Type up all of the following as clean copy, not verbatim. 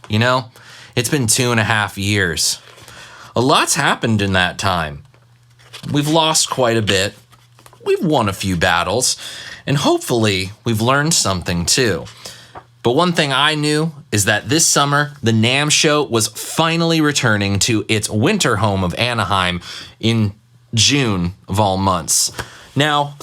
You know, it's been 2.5 years. A lot's happened in that time. We've lost quite a bit. We've won a few battles, and hopefully we've learned something too. But one thing I knew is that this summer, the NAMM show was finally returning to its winter home of Anaheim in June of all months. Now,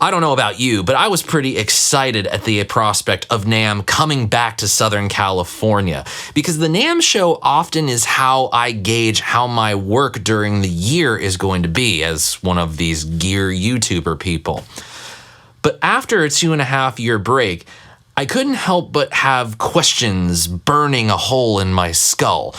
I don't know about you, but I was pretty excited at the prospect of NAMM coming back to Southern California, because the NAMM show often is how I gauge how my work during the year is going to be as one of these gear YouTuber people. But after a 2.5-year break, I couldn't help but have questions burning a hole in my skull.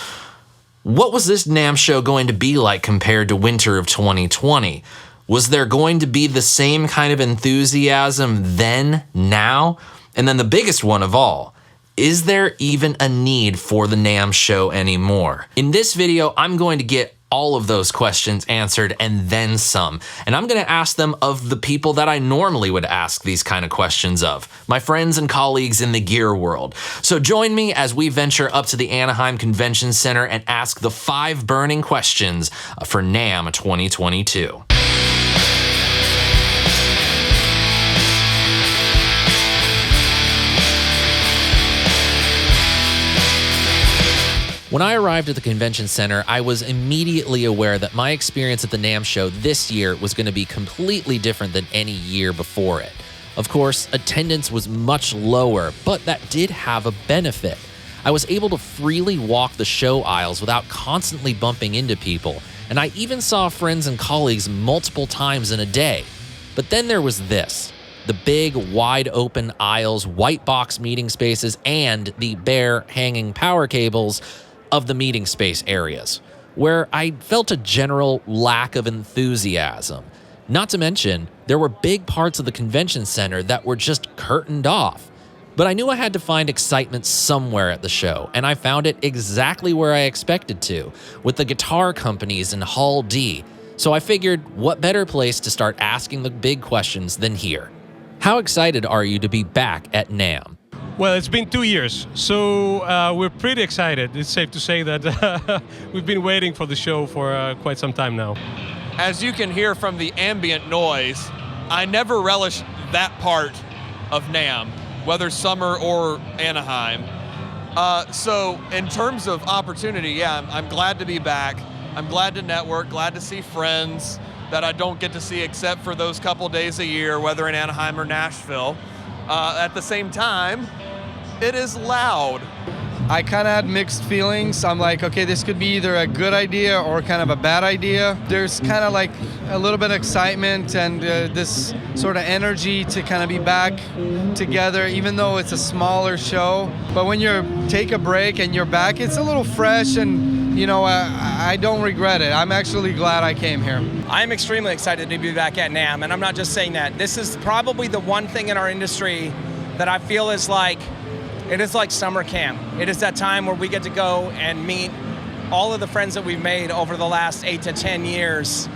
What was this NAMM show going to be like compared to winter of 2020? Was there going to be the same kind of enthusiasm then, now? And then the biggest one of all, is there even a need for the NAMM show anymore? In this video, I'm going to get all of those questions answered and then some. And I'm going to ask them of the people that I normally would ask these kind of questions of, my friends and colleagues in the gear world. So join me as we venture up to the Anaheim Convention Center and ask the 5 burning questions for NAMM 2022. When I arrived at the convention center, I was immediately aware that my experience at the NAMM show this year was going to be completely different than any year before it. Of course, attendance was much lower, but that did have a benefit. I was able to freely walk the show aisles without constantly bumping into people, and I even saw friends and colleagues multiple times in a day. But then there was this. The big, wide-open aisles, white box meeting spaces, and the bare, hanging power cables of the meeting space areas, where I felt a general lack of enthusiasm. Not to mention, there were big parts of the convention center that were just curtained off. But I knew I had to find excitement somewhere at the show, and I found it exactly where I expected to, with the guitar companies in Hall D. So I figured, what better place to start asking the big questions than here? How excited are you to be back at NAMM? Well, it's been 2 years, so we're pretty excited. It's safe to say that we've been waiting for the show for quite some time now. As you can hear from the ambient noise, I never relish that part of NAMM, whether summer or Anaheim. So in terms of opportunity, yeah, I'm glad to be back. I'm glad to network, glad to see friends that I don't get to see except for those couple days a year, whether in Anaheim or Nashville. At the same time, it is loud. I kind of had mixed feelings. I'm like, okay, this could be either a good idea or kind of a bad idea. There's kind of like a little bit of excitement and this sort of energy to kind of be back together, even though it's a smaller show. But when you take a break and you're back, it's a little fresh, and you know, I don't regret it. I'm actually glad I came here. I'm extremely excited to be back at NAMM, and I'm not just saying that. This is probably the one thing in our industry that I feel is like, it is like summer camp. It is that time where we get to go and meet all of the friends that we've made over the last 8 to 10 years,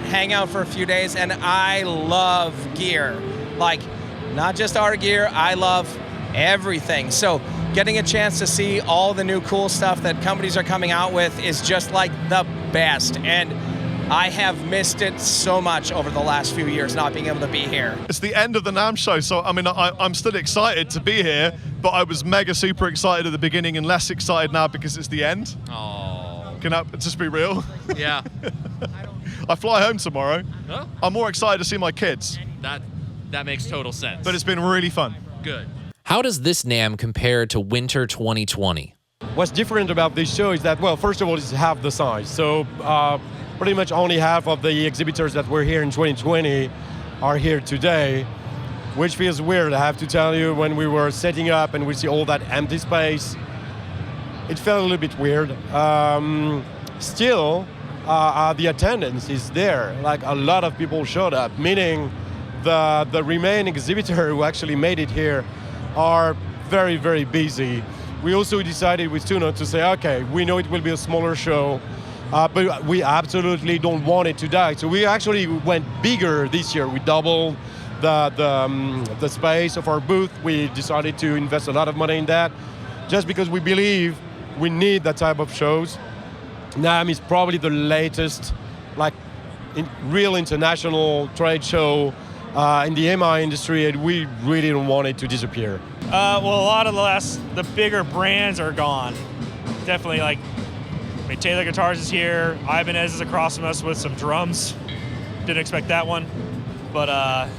hang out for a few days, and I love gear. Like, not just our gear, I love everything. So getting a chance to see all the new cool stuff that companies are coming out with is just like the best. And I have missed it so much over the last few years not being able to be here. It's the end of the NAMM show, so I mean, I'm still excited to be here, but I was mega super excited at the beginning and less excited now because it's the end. Oh. Can I just be real? Yeah. I fly home tomorrow. Huh? I'm more excited to see my kids. That makes total sense. But it's been really fun. Good. How does this NAMM compare to winter 2020? What's different about this show is that, well, first of all, it's half the size. So pretty much only half of the exhibitors that were here in 2020 are here today, which feels weird, I have to tell you. When we were setting up and we see all that empty space, it felt a little bit weird. Still, the attendance is there. Like, a lot of people showed up, meaning the remaining exhibitor who actually made it here are very, very busy. We also decided with Tuna to say, okay, we know it will be a smaller show, but we absolutely don't want it to die. So we actually went bigger this year. We doubled the space of our booth. We decided to invest a lot of money in that. just because we believe we need that type of shows. NAMM is probably the latest, like, real international trade show in the MI industry, and we really don't want it to disappear. Well, a lot of the bigger brands are gone. Definitely, like, Taylor Guitars is here. Ibanez is across from us with some drums. Didn't expect that one. But,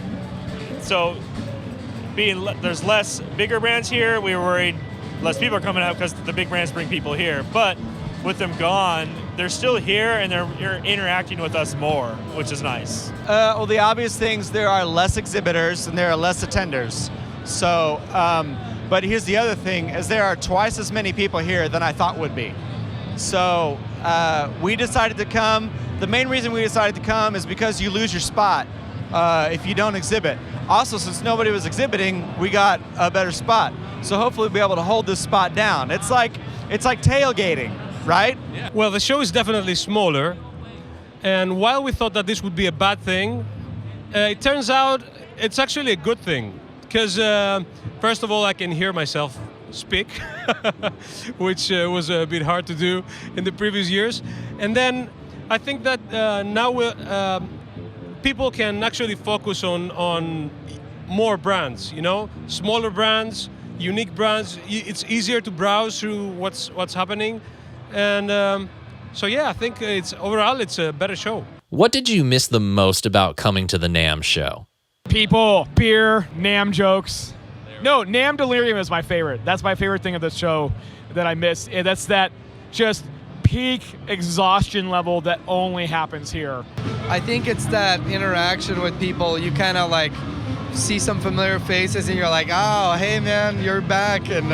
so, there's less bigger brands here, we were worried less people are coming out because the big brands bring people here. But with them gone, they're still here and they're interacting with us more, which is nice. Well, the obvious things, there are less exhibitors and there are less attenders. So, but here's the other thing, is there are twice as many people here than I thought would be. So we decided to come. The main reason we decided to come is because you lose your spot if you don't exhibit. Also, since nobody was exhibiting, we got a better spot. So hopefully we'll be able to hold this spot down. It's like tailgating, right? Yeah. Well, the show is definitely smaller. And while we thought that this would be a bad thing, it turns out it's actually a good thing. Because first of all, I can hear myself speak, which was a bit hard to do in the previous years. And then I think that now people can actually focus on more brands, you know, smaller brands, unique brands. It's easier to browse through what's happening. And so yeah, I think overall it's a better show. What did you miss the most about coming to the NAMM show? People, beer, NAMM jokes. No, NAMM Delirium is my favorite. That's my favorite thing of the show that I miss. That's that just peak exhaustion level that only happens here. I think it's that interaction with people. You kind of like see some familiar faces and you're like, oh, hey man, you're back. And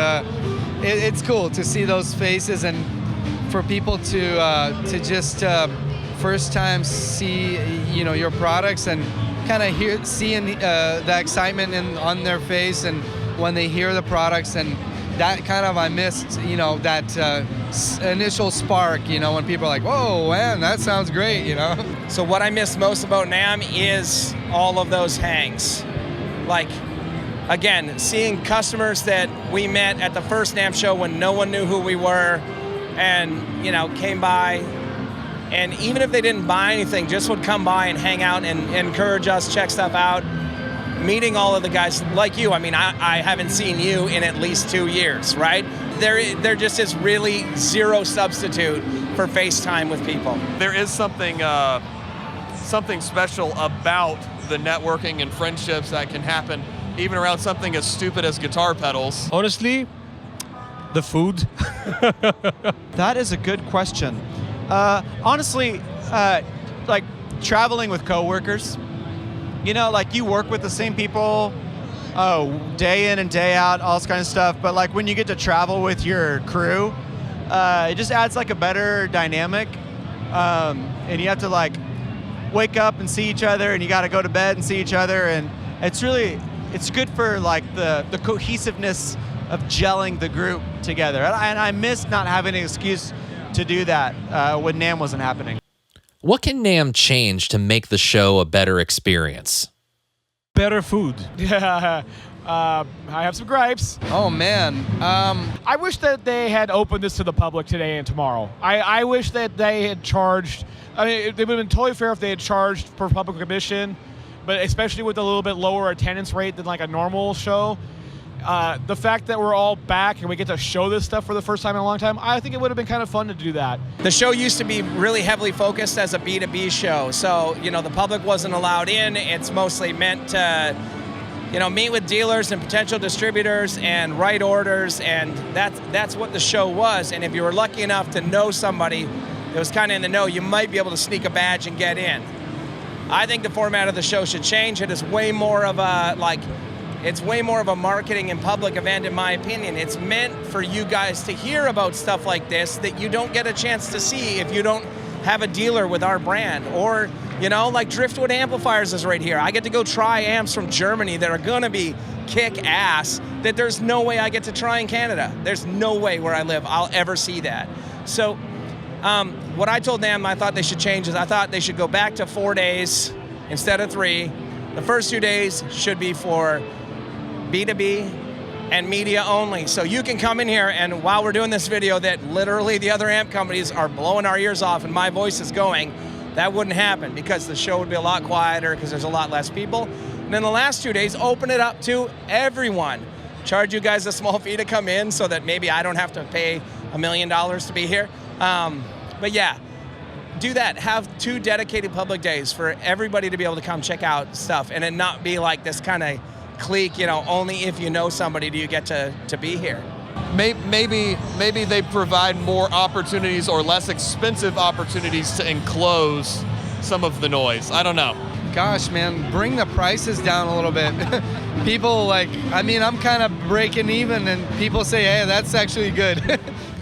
it's cool to see those faces and for people to just first time see, you know, your products and kind of seeing the excitement on their face and when they hear the products, and that kind of I missed, you know, that initial spark, you know, when people are like, whoa, man, that sounds great, you know. So what I miss most about NAMM is all of those hangs. Like, again, seeing customers that we met at the first NAMM show when no one knew who we were and, you know, came by. And even if they didn't buy anything, just would come by and hang out and encourage us, check stuff out. Meeting all of the guys like you. I mean, I haven't seen you in at least 2 years, right? There just is really zero substitute for FaceTime with people. There is something special about the networking and friendships that can happen even around something as stupid as guitar pedals. Honestly, the food. That is a good question. Honestly, like traveling with coworkers, you know, like you work with the same people day in and day out, all this kind of stuff. But like when you get to travel with your crew, it just adds like a better dynamic. And you have to like wake up and see each other, and you got to go to bed and see each other. And it's good for like the cohesiveness of gelling the group together. And I miss not having an excuse to do that when NAMM wasn't happening. What can NAMM change to make the show a better experience? Better food. Yeah, I have some gripes. Oh man. I wish that they had opened this to the public today and tomorrow. I wish that they had charged, I mean, it would have been totally fair if they had charged for public admission, but especially with a little bit lower attendance rate than like a normal show. The fact that we're all back and we get to show this stuff for the first time in a long time, I think it would have been kind of fun to do that. The show used to be really heavily focused as a B2B show. So, you know, the public wasn't allowed in. It's mostly meant to, you know, meet with dealers and potential distributors and write orders. And that's what the show was. And if you were lucky enough to know somebody that was kind of in the know, you might be able to sneak a badge and get in. I think the format of the show should change. It is way more of a, it's way more of a marketing and public event, in my opinion. It's meant for you guys to hear about stuff like this that you don't get a chance to see if you don't have a dealer with our brand. Or, you know, like Driftwood Amplifiers is right here. I get to go try amps from Germany that are gonna be kick ass that there's no way I get to try in Canada. There's no way where I live I'll ever see that. So what I told them I thought they should change is I thought they should go back to 4 days instead of 3. The first 2 days should be for B2B and media only. So you can come in here, and while we're doing this video that literally the other amp companies are blowing our ears off and my voice is going, that wouldn't happen because the show would be a lot quieter because there's a lot less people. And then the last 2 days, open it up to everyone. Charge you guys a small fee to come in so that maybe I don't have to pay $1 million to be here. But yeah, do that. Have 2 dedicated public days for everybody to be able to come check out stuff and it not be like this kind of clique, you know, only if you know somebody do you get to be here. Maybe they provide more opportunities or less expensive opportunities to enclose some of the noise. I don't know. Gosh, man, bring the prices down a little bit. People I'm kind of breaking even and people say, hey, that's actually good.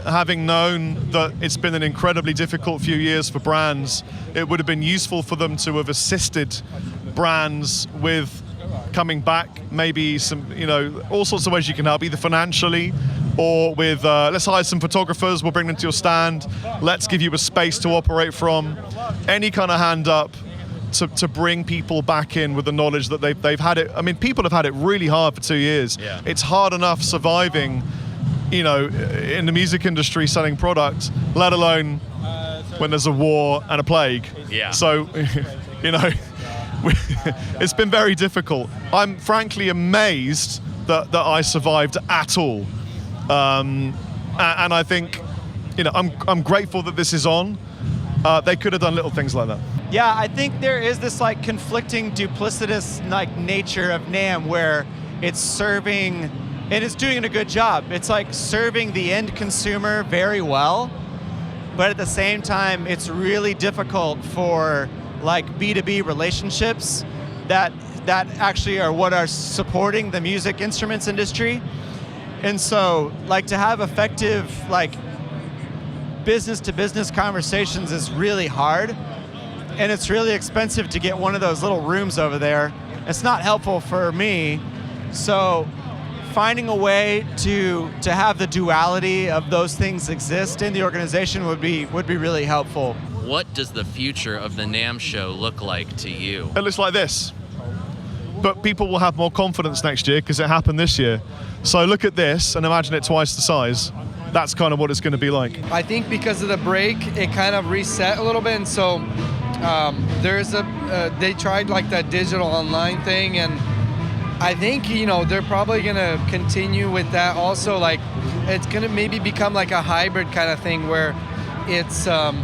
Having known that it's been an incredibly difficult few years for brands, it would have been useful for them to have assisted brands with coming back, maybe some, all sorts of ways you can help, either financially or with, let's hire some photographers, we'll bring them to your stand, let's give you a space to operate from, any kind of hand up to bring people back in with the knowledge that they've had it. I mean, people have had it really hard for 2 years. Yeah. It's hard enough surviving, in the music industry selling products, let alone when there's a war and a plague. Yeah. So, it's been very difficult. I'm frankly amazed that I survived at all. And I think, I'm grateful that this is on. They could have done little things like that. Yeah, I think there is this like conflicting, duplicitous like nature of NAMM where it's serving, and it's doing a good job. It's like serving the end consumer very well, but at the same time, it's really difficult for like B2B relationships that actually are what are supporting the music instruments industry. And so like to have effective like business to business conversations is really hard. And it's really expensive to get one of those little rooms over there. It's not helpful for me. So finding a way to have the duality of those things exist in the organization would be really helpful. What does the future of the NAMM show look like to you? It looks like this. But people will have more confidence next year because it happened this year. So look at this and imagine it twice the size. That's kind of what it's going to be like. I think because of the break, it kind of reset a little bit, and so they tried like that digital online thing, and I think they're probably gonna continue with that also. Like it's gonna maybe become like a hybrid kind of thing where it's a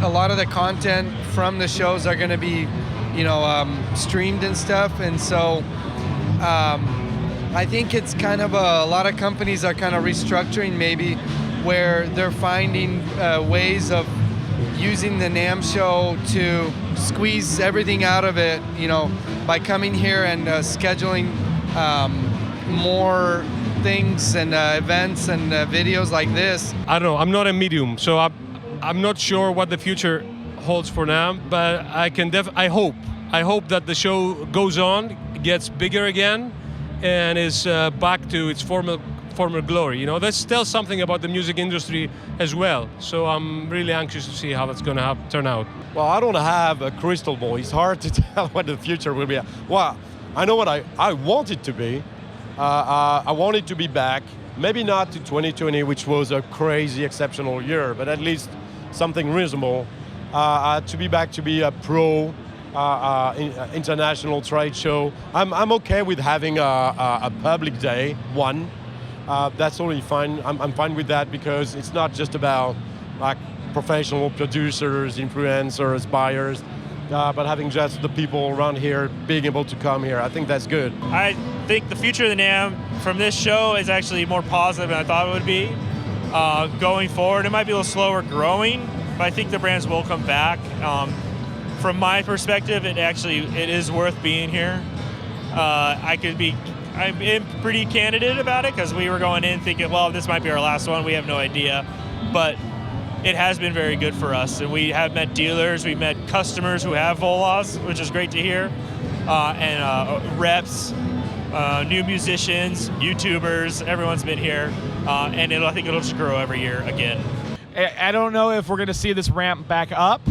lot of the content from the shows are gonna be streamed and stuff, and so I think it's kind of a lot of companies are kind of restructuring maybe where they're finding ways of using the NAMM show to squeeze everything out of it, by coming here and scheduling more things and events and videos like this. I don't know. I'm not a medium, so I'm not sure what the future holds for NAMM. But I hope that the show goes on, gets bigger again, and is back to its former glory. There's still something about the music industry as well. So I'm really anxious to see how that's going to turn out. Well, I don't have a crystal ball. It's hard to tell what the future will be. Well, I know what I want it to be. I want it to be back. Maybe not to 2020, which was a crazy, exceptional year, but at least something reasonable. To be back to be a pro international trade show. I'm okay with having a public day, one. That's totally fine. I'm fine with that because it's not just about like professional producers, influencers, buyers, but having just the people around here being able to come here. I think that's good. I think the future of the NAMM from this show is actually more positive than I thought it would be. Going forward, it might be a little slower growing, but I think the brands will come back. From my perspective, it is worth being here. I'm pretty candid about it because we were going in thinking, well, this might be our last one. We have no idea, but it has been very good for us. And we have met dealers, we met customers who have Volas, which is great to hear, and reps, new musicians, YouTubers. Everyone's been here, and I think it'll just grow every year again. I don't know if we're going to see this ramp back up.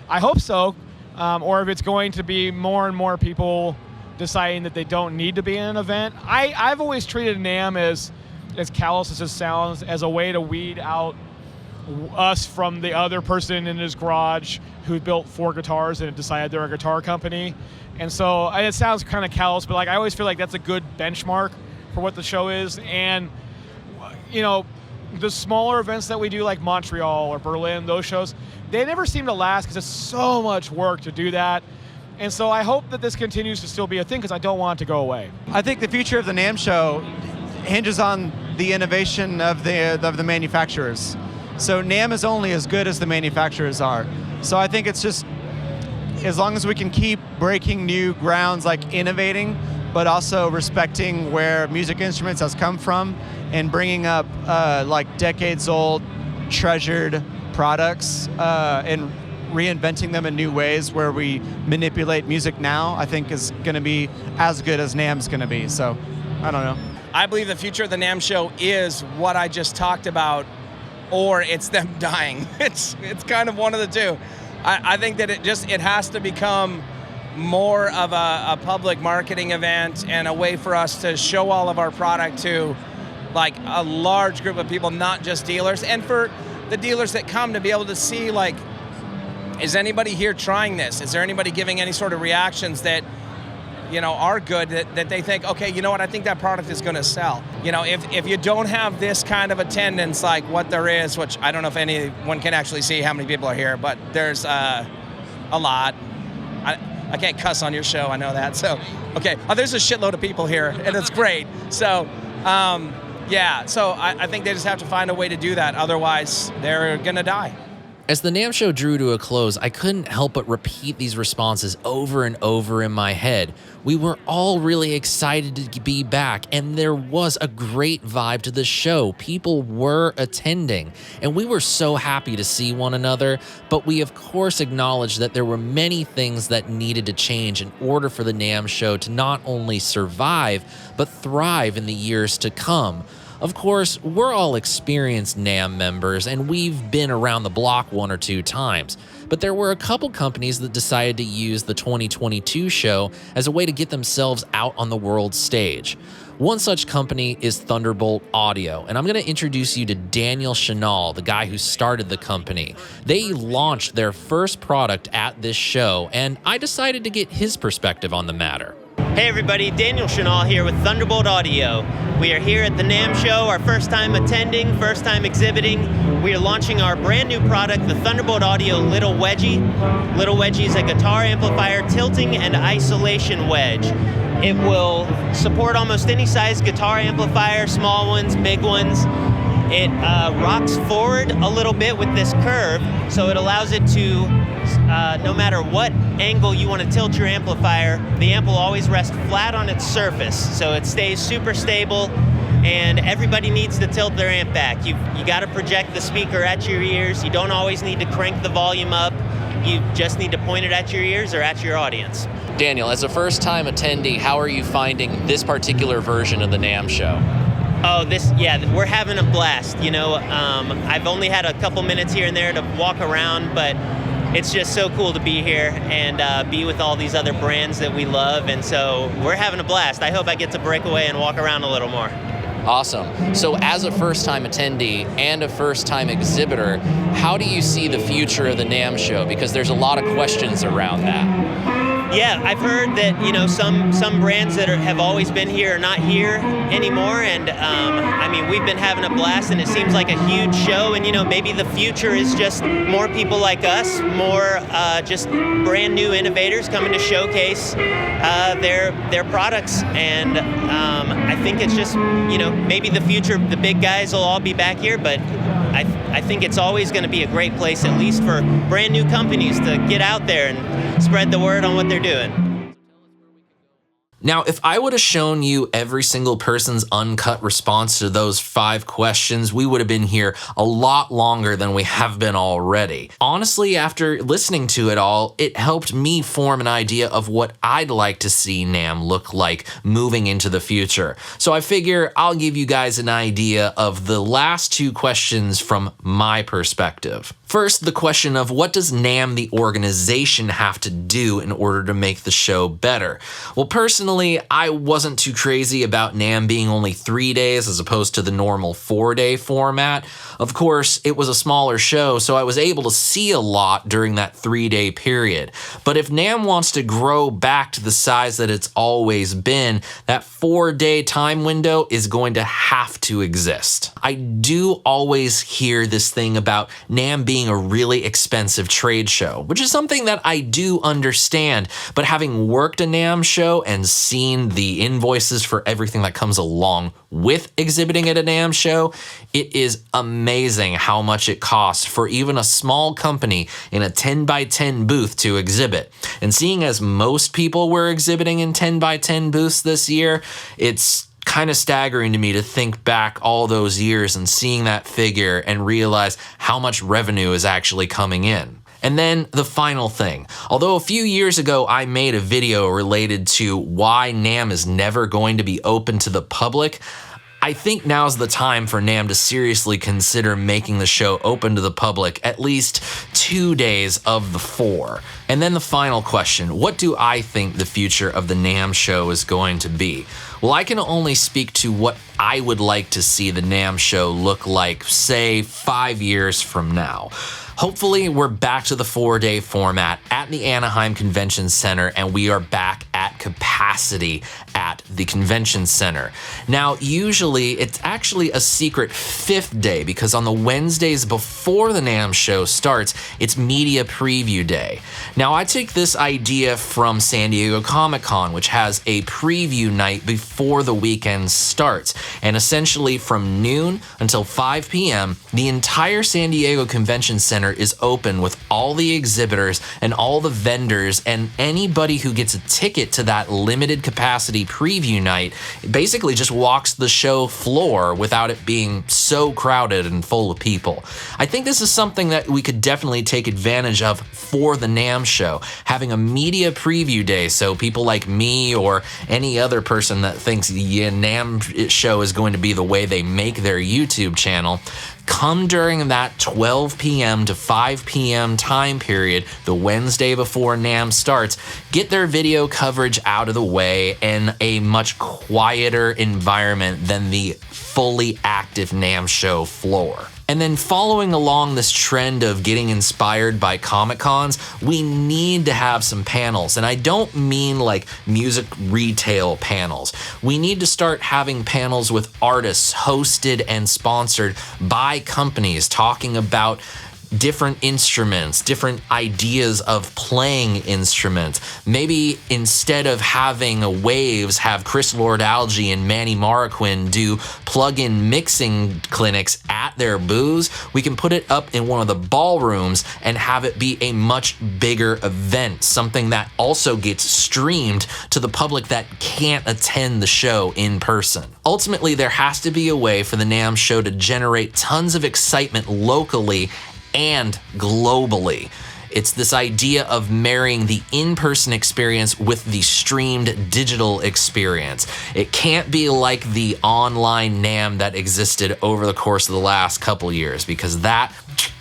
I hope so, or if it's going to be more and more people deciding that they don't need to be in an event. I've always treated NAMM as callous as it sounds, as a way to weed out us from the other person in his garage who built 4 guitars and decided they're a guitar company. And so it sounds kind of callous, but like I always feel like that's a good benchmark for what the show is. And you know, the smaller events that we do, like Montreal or Berlin, those shows, they never seem to last because it's so much work to do that. And so I hope that this continues to still be a thing because I don't want it to go away. I think the future of the NAMM show hinges on the innovation of the manufacturers. So NAMM is only as good as the manufacturers are. So I think it's just, as long as we can keep breaking new grounds, like innovating, but also respecting where music instruments has come from and bringing up like decades old treasured products and reinventing them in new ways where we manipulate music now, I think is going to be as good as NAMM's going to be. So I don't know. I believe the future of the NAMM show is what I just talked about, or it's them dying. It's kind of one of the two. I think that it has to become more of a public marketing event and a way for us to show all of our product to like a large group of people, not just dealers, and for the dealers that come to be able to see, like, is anybody here trying this? Is there anybody giving any sort of reactions that, you know, are good, that they think, okay, you know what, I think that product is going to sell. You know, if you don't have this kind of attendance like what there is, which I don't know if anyone can actually see how many people are here, but there's a lot. I can't cuss on your show, I know that. So, okay, there's a shitload of people here, and it's great. So, yeah, so I think they just have to find a way to do that. Otherwise, they're going to die. As the NAMM show drew to a close, I couldn't help but repeat these responses over and over in my head. We were all really excited to be back, and there was a great vibe to the show. People were attending, and we were so happy to see one another, but we of course acknowledged that there were many things that needed to change in order for the NAMM show to not only survive, but thrive in the years to come. Of course, we're all experienced NAMM members, and we've been around the block 1 or 2 times, but there were a couple companies that decided to use the 2022 show as a way to get themselves out on the world stage. One such company is Thunderbolt Audio, and I'm going to introduce you to Daniel Chenal, the guy who started the company. They launched their first product at this show, and I decided to get his perspective on the matter. Hey everybody, Daniel Chenal here with Thunderbolt Audio. We are here at the NAMM show, our first time attending, first time exhibiting. We are launching our brand new product, the Thunderbolt Audio Little Wedgie. Little Wedgie is a guitar amplifier tilting and isolation wedge. It will support almost any size guitar amplifier, small ones, big ones. It rocks forward a little bit with this curve, so it allows it to, no matter what angle you want to tilt your amplifier, the amp will always rest flat on its surface, so it stays super stable, and everybody needs to tilt their amp back. You got to project the speaker at your ears. You don't always need to crank the volume up. You just need to point it at your ears or at your audience. Daniel, as a first-time attendee, how are you finding this particular version of the NAMM show? Oh, we're having a blast. You know, I've only had a couple minutes here and there to walk around, but it's just so cool to be here and be with all these other brands that we love, and so we're having a blast. I hope I get to break away and walk around a little more. Awesome. So as a first-time attendee and a first-time exhibitor, how do you see the future of the NAMM show? Because there's a lot of questions around that. Yeah, I've heard that, you know, some brands that have always been here are not here anymore, and I mean, we've been having a blast, and it seems like a huge show, and you know, maybe the future is just more people like us, more just brand new innovators coming to showcase their products, and I think it's just, you know, maybe the future, the big guys will all be back here, but I think it's always going to be a great place, at least for brand new companies, to get out there and spread the word on what they're doing. Now, if I would have shown you every single person's uncut response to those 5 questions, we would have been here a lot longer than we have been already. Honestly, after listening to it all, it helped me form an idea of what I'd like to see NAMM look like moving into the future. So I figure I'll give you guys an idea of the last 2 questions from my perspective. First, the question of what does NAMM, the organization, have to do in order to make the show better? Well, personally, I wasn't too crazy about NAMM being only 3 days as opposed to the normal 4-day format. Of course, it was a smaller show, so I was able to see a lot during that 3-day period. But if NAMM wants to grow back to the size that it's always been, that 4-day time window is going to have to exist. I do always hear this thing about NAMM being a really expensive trade show, which is something that I do understand, but having worked a NAMM show and seen the invoices for everything that comes along with exhibiting at a NAMM show, it is amazing how much it costs for even a small company in a 10x10 booth to exhibit. And seeing as most people were exhibiting in 10x10 booths this year, it's kind of staggering to me to think back all those years and seeing that figure and realize how much revenue is actually coming in. And then the final thing. Although a few years ago I made a video related to why NAMM is never going to be open to the public, I think now's the time for NAMM to seriously consider making the show open to the public at least 2 days of the 4. And then the final question, what do I think the future of the NAMM show is going to be? Well, I can only speak to what I would like to see the NAMM show look like, say, 5 years from now. Hopefully, we're back to the 4-day format at the Anaheim Convention Center, and we are back at capacity at the convention center. Now, usually, it's actually a secret 5th day because on the Wednesdays before the NAMM show starts, it's media preview day. Now, I take this idea from San Diego Comic-Con, which has a preview night before the weekend starts. And essentially, from noon until 5 p.m., the entire San Diego Convention Center is open with all the exhibitors and all the vendors, and anybody who gets a ticket to that limited capacity preview night basically just walks the show floor without it being so crowded and full of people. I think this is something that we could definitely take advantage of for the NAMM show, having a media preview day so people like me or any other person that thinks the NAMM show is going to be the way they make their YouTube channel, come during that 12 p.m. to 5 p.m. time period, the Wednesday before NAMM starts, get their video coverage out of the way in a much quieter environment than the fully active NAMM show floor. And then following along this trend of getting inspired by Comic-Cons, we need to have some panels. And I don't mean like music retail panels. We need to start having panels with artists hosted and sponsored by companies talking about different instruments, different ideas of playing instruments. Maybe instead of having Waves have Chris Lord-Alge and Manny Marroquin do plug-in mixing clinics at their booths, we can put it up in one of the ballrooms and have it be a much bigger event, something that also gets streamed to the public that can't attend the show in person. Ultimately, there has to be a way for the NAMM show to generate tons of excitement locally and globally. It's this idea of marrying the in-person experience with the streamed digital experience. It can't be like the online NAMM that existed over the course of the last couple years, because that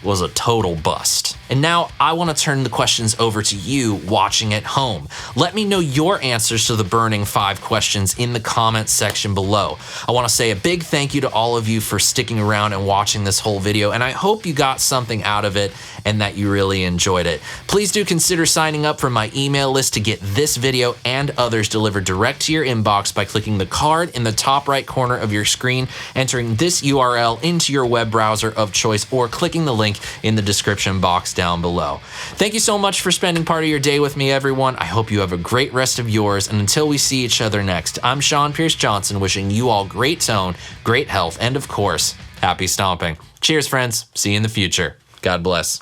was a total bust. And now I want to turn the questions over to you watching at home. Let me know your answers to the burning 5 questions in the comments section below. I want to say a big thank you to all of you for sticking around and watching this whole video, and I hope you got something out of it and that you really enjoyed it. Please do consider signing up for my email list to get this video and others delivered direct to your inbox by clicking the card in the top right corner of your screen, entering this URL into your web browser of choice, or clicking the link in the description box down below. Thank you so much for spending part of your day with me, everyone. I hope you have a great rest of yours, and until we see each other next, I'm Sean Pierce Johnson, wishing you all great tone, great health, and of course, happy stomping. Cheers, friends. See you in the future. God bless.